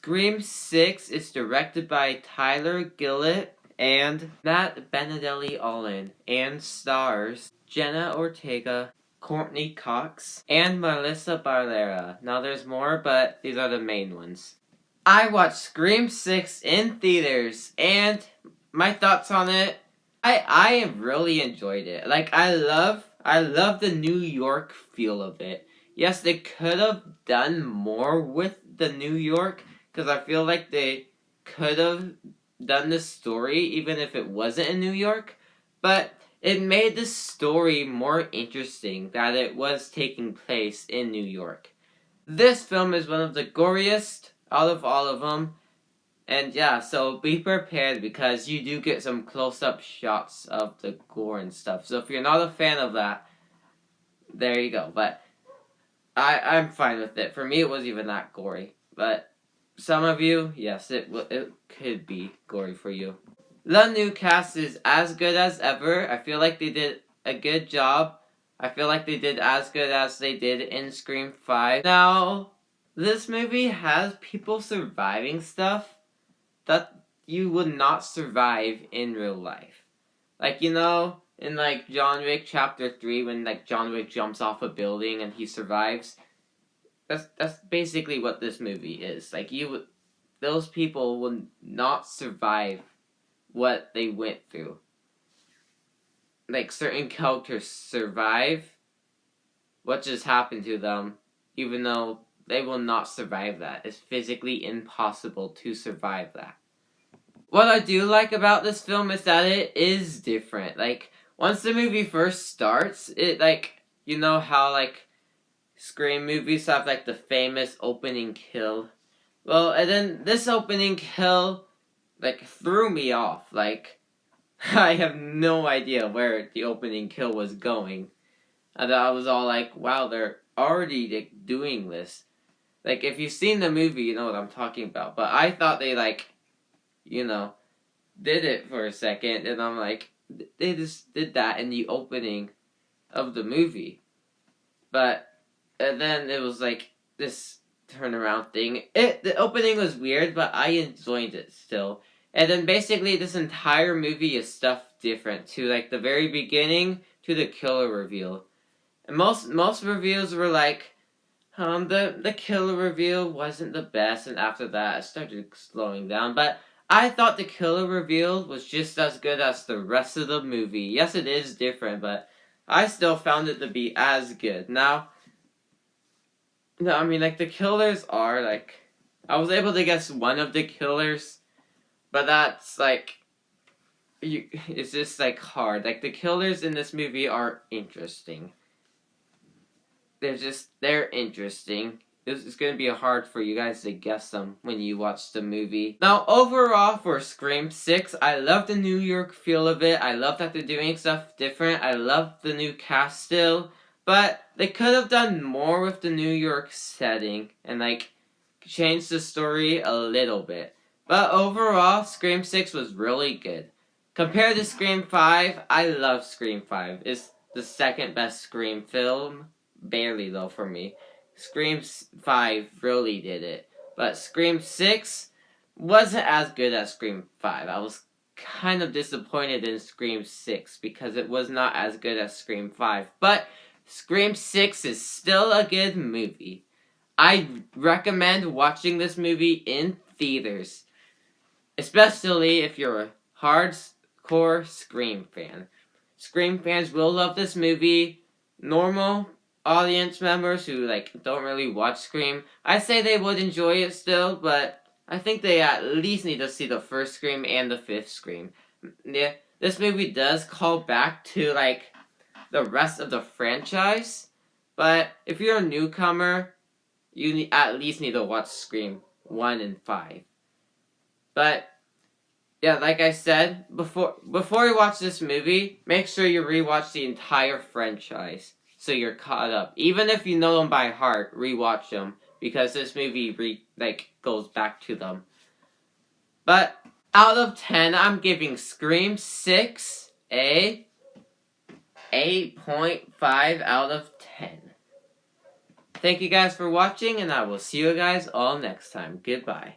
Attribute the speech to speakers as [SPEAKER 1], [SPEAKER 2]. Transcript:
[SPEAKER 1] Scream 6 is directed by Tyler Gillette and Matt Bettinelli-Olpin and stars Jenna Ortega, Courteney Cox, and Melissa Barrera. Now there's more, but these are the main ones. I watched Scream 6 in theaters, and my thoughts on it, I really enjoyed it. Like, I love the New York feel of it. Yes, they could have done more with the New York, because I feel like they could have done this story even if it wasn't in New York, but it made the story more interesting that it was taking place in New York. This film is one of the goriest out of all of them, and yeah, so be prepared because you do get some close-up shots of the gore and stuff. So if you're not a fan of that, there you go. But I'm fine with it. For me, it wasn't even that gory. But some of you, yes, it could be gory for you. The new cast is as good as ever. I feel like they did a good job. I feel like they did as good as they did in Scream 5. Now, this movie has people surviving stuff that you would not survive in real life. Like, you know, in like John Wick Chapter 3 when like John Wick jumps off a building and he survives. That's basically what this movie is. Like, those people will not survive what they went through. Like, certain characters survive what just happened to them, even though they will not survive that. It's physically impossible to survive that. What I do like about this film is that it is different. Like, once the movie first starts, it, like, you know how, like, Scream movies have, like, the famous opening kill? Well, and then this opening kill, like, threw me off. Like, I have no idea where the opening kill was going. And I was all like, wow, they're already, like, doing this. Like, if you've seen the movie, you know what I'm talking about. But I thought they, like, you know, did it for a second, and I'm like, they just did that in the opening of the movie. But and then it was like this turnaround thing. The opening was weird, but I enjoyed it still. And then basically this entire movie is stuff different, to like the very beginning to the killer reveal. And most reviews were like, the killer reveal wasn't the best, and after that it started slowing down. But I thought the killer reveal was just as good as the rest of the movie. Yes, it is different, but I still found it to be as good. Now, no, I mean, like, the killers are, like, I was able to guess one of the killers, but that's, like, it's just, like, hard. Like, the killers in this movie are interesting. They're interesting. It's going to be hard for you guys to guess them when you watch the movie. Now, overall, for Scream 6, I love the New York feel of it. I love that they're doing stuff different. I love the new cast still. But they could have done more with the New York setting and, like, changed the story a little bit. But overall, Scream 6 was really good. Compared to Scream 5, I love Scream 5. It's the second best Scream film. Barely, though, for me. Scream 5 really did it. But Scream 6 wasn't as good as Scream 5. I was kind of disappointed in Scream 6 because it was not as good as Scream 5. But Scream 6 is still a good movie. I recommend watching this movie in theaters. Especially if you're a hardcore Scream fan. Scream fans will love this movie. Normal audience members who, like, don't really watch Scream, I say they would enjoy it still, but I think they at least need to see the first Scream and the fifth Scream. Yeah, this movie does call back to, like, the rest of the franchise, but if you're a newcomer, you at least need to watch Scream 1 and 5. But yeah, like I said, before you watch this movie, make sure you rewatch the entire franchise so you're caught up. Even if you know them by heart, rewatch them because this movie goes back to them. But out of 10, I'm giving Scream 6 a 8.5 out of 10. Thank you guys for watching, and I will see you guys all next time. Goodbye.